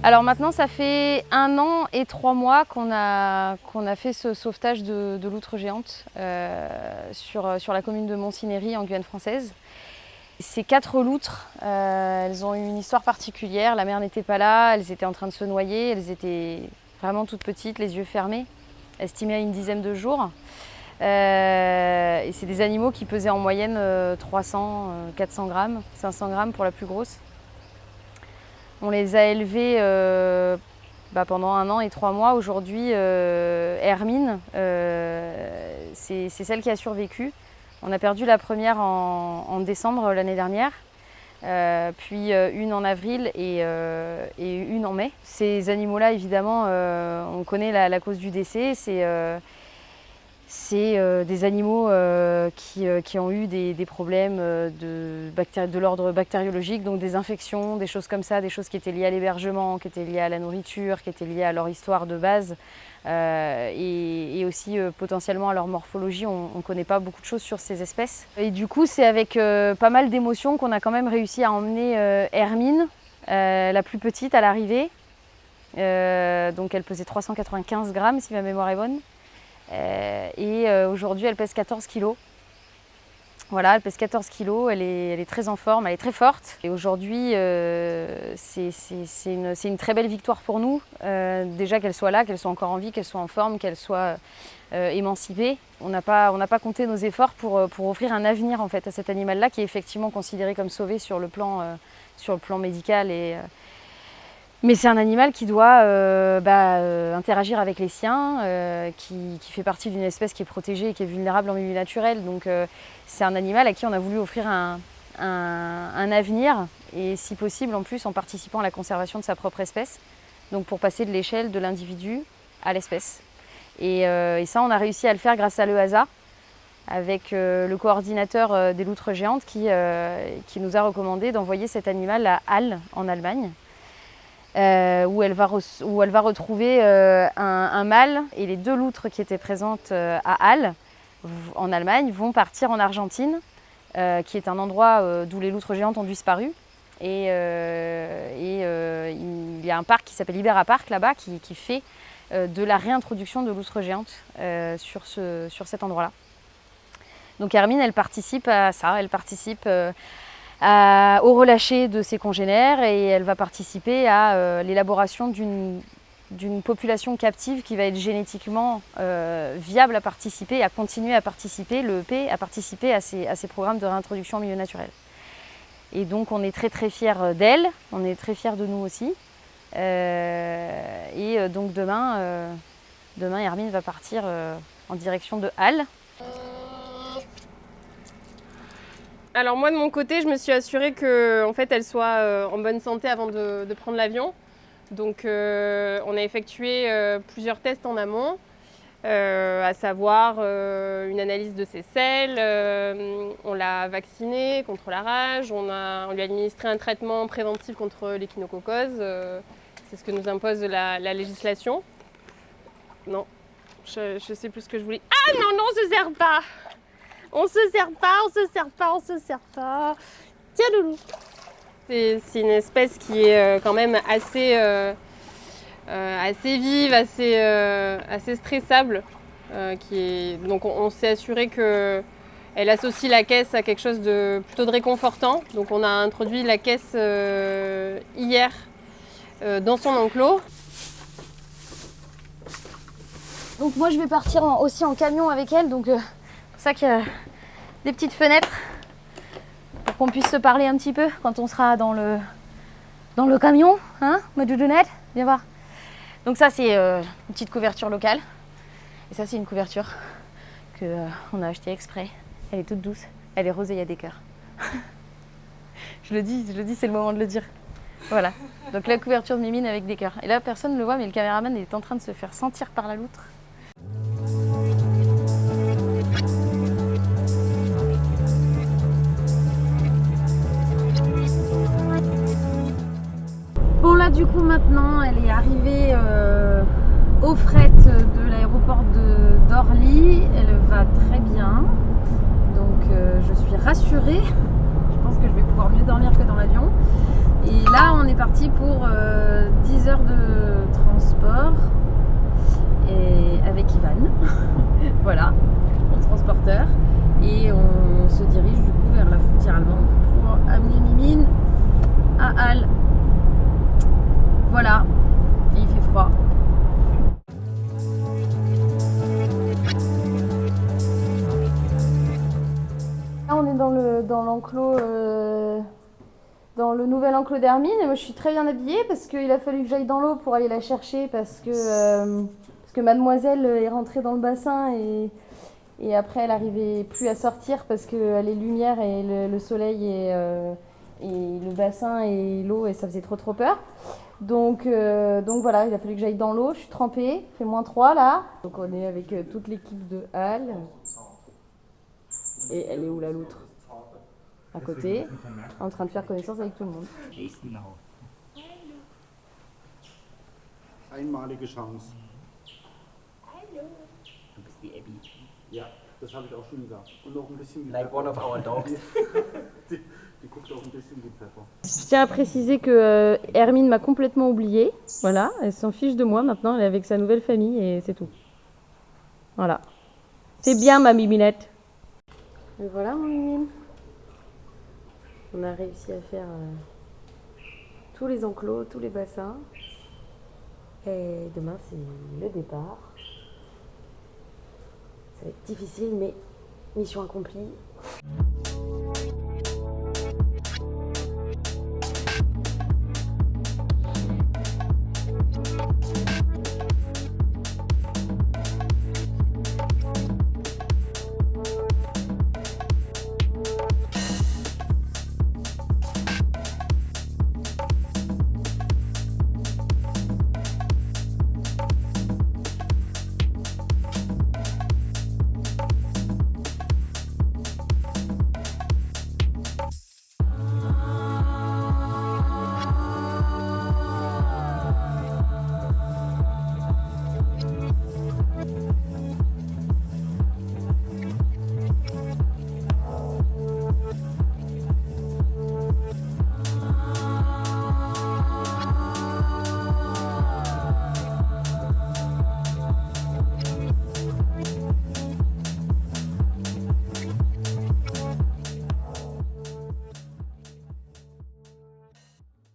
Alors maintenant, ça fait 1 an et 3 mois qu'on a fait ce sauvetage de loutres géantes sur la commune de Montcinéry en Guyane française. Ces 4 loutres, elles ont eu une histoire particulière. La mère n'était pas là, elles étaient en train de se noyer, elles étaient vraiment toutes petites, les yeux fermés, estimées à une dizaine de jours. Et c'est des animaux qui pesaient en moyenne 300, 400 grammes, 500 grammes pour la plus grosse. On les a élevées pendant 1 an et 3 mois. Aujourd'hui, Hermine, c'est celle qui a survécu. On a perdu la première en décembre l'année dernière, puis une en avril et une en mai. Ces animaux-là, évidemment, on connaît la cause du décès. C'est des animaux qui ont eu des problèmes de l'ordre bactériologique, donc des infections, des choses comme ça, des choses qui étaient liées à l'hébergement, qui étaient liées à la nourriture, qui étaient liées à leur histoire de base et aussi potentiellement à leur morphologie. On ne connaît pas beaucoup de choses sur ces espèces. Et du coup, c'est avec pas mal d'émotions qu'on a quand même réussi à emmener Hermine, la plus petite, à l'arrivée. Donc elle pesait 395 grammes si ma mémoire est bonne. Aujourd'hui, elle pèse 14 kilos. Voilà, elle pèse 14 kilos, elle est très en forme, elle est très forte. Et aujourd'hui, c'est une très belle victoire pour nous. Déjà qu'elle soit là, qu'elle soit encore en vie, qu'elle soit en forme, qu'elle soit émancipée. On n'a pas compté nos efforts pour offrir un avenir en fait, à cet animal-là qui est effectivement considéré comme sauvé sur le plan médical. Mais c'est un animal qui doit interagir avec les siens, qui fait partie d'une espèce qui est protégée et qui est vulnérable en milieu naturel. Donc c'est un animal à qui on a voulu offrir un avenir et si possible en plus en participant à la conservation de sa propre espèce. Donc pour passer de l'échelle de l'individu à l'espèce. Et ça on a réussi à le faire grâce à l'EASA avec le coordinateur des loutres géantes qui nous a recommandé d'envoyer cet animal à Halle en Allemagne. Où elle va retrouver un mâle et les 2 loutres qui étaient présentes à Halle en Allemagne vont partir en Argentine, qui est un endroit d'où les loutres géantes ont disparu. Il y a un parc qui s'appelle Ibera Park là-bas qui fait de la réintroduction de loutres géantes sur cet endroit-là. Donc Hermine, elle participe à ça, elle participe au relâché de ses congénères et elle va participer à l'élaboration d'une population captive qui va être génétiquement viable à participer, à continuer à participer, l'EEP, à participer à ces programmes de réintroduction en milieu naturel. Et donc on est très très fiers d'elle, on est très fiers de nous aussi. Donc demain Hermine va partir en direction de Halle. Alors moi de mon côté, je me suis assurée que en fait, elle soit en bonne santé avant de prendre l'avion. Donc on a effectué plusieurs tests en amont, à savoir une analyse de ses selles, on l'a vaccinée contre la rage, on lui a administré un traitement préventif contre l'échinococose, c'est ce que nous impose la législation. Non, je sais plus ce que je voulais. Ah non, on se sert pas. On se sert pas. Tiens, Loulou. C'est une espèce qui est quand même assez vive, assez stressable. Donc on s'est assuré qu'elle associe la caisse à quelque chose de plutôt de réconfortant. Donc on a introduit la caisse hier dans son enclos. Donc moi je vais partir aussi en camion avec elle, donc c'est pour ça qu'il y a des petites fenêtres pour qu'on puisse se parler un petit peu quand on sera dans le camion, hein, ma doudounette, viens voir. Donc ça c'est une petite couverture locale et ça c'est une couverture qu'on a achetée exprès. Elle est toute douce, elle est rose et il y a des cœurs. je le dis, c'est le moment de le dire. Voilà, donc la couverture de Mimine avec des cœurs. Et là personne ne le voit mais le caméraman est en train de se faire sentir par la loutre. Bon là du coup maintenant elle est arrivée au fret de l'aéroport d'Orly, elle va très bien, donc je suis rassurée, je pense que je vais pouvoir mieux dormir que dans l'avion Et là, on est parti pour 10 heures de transport et avec Ivan. Voilà, mon transporteur. Et on se dirige du coup vers la frontière allemande pour amener Mimine à Halle. Voilà, et il fait froid. Là, on est dans l'enclos, dans le nouvel enclos d'Hermine. Et moi, je suis très bien habillée parce qu'il a fallu que j'aille dans l'eau pour aller la chercher parce que mademoiselle est rentrée dans le bassin et après elle n'arrivait plus à sortir parce que les lumières et le soleil et le bassin et l'eau et ça faisait trop peur. Donc voilà, il a fallu que j'aille dans l'eau, je suis trempée, il fait -3 là. Donc on est avec toute l'équipe de Halle. Et elle est où la loutre? À côté, en train de faire connaissance avec tout le monde. Einmalige Chance. Hallo. Du bist wie Abby. Ja, das habe ich auch schon gesagt. Und auch ein bisschen wie Like one of our dogs. Die guckt auch ein bisschen wie Pfeffer. Je tiens à préciser que Hermine m'a complètement oubliée. Voilà, elle s'en fiche de moi maintenant, elle est avec sa nouvelle famille et c'est tout. Voilà. C'est bien ma miminette. Et voilà mon mimine. On a réussi à faire tous les enclos, tous les bassins. Et demain c'est le départ. Ça va être difficile mais mission accomplie.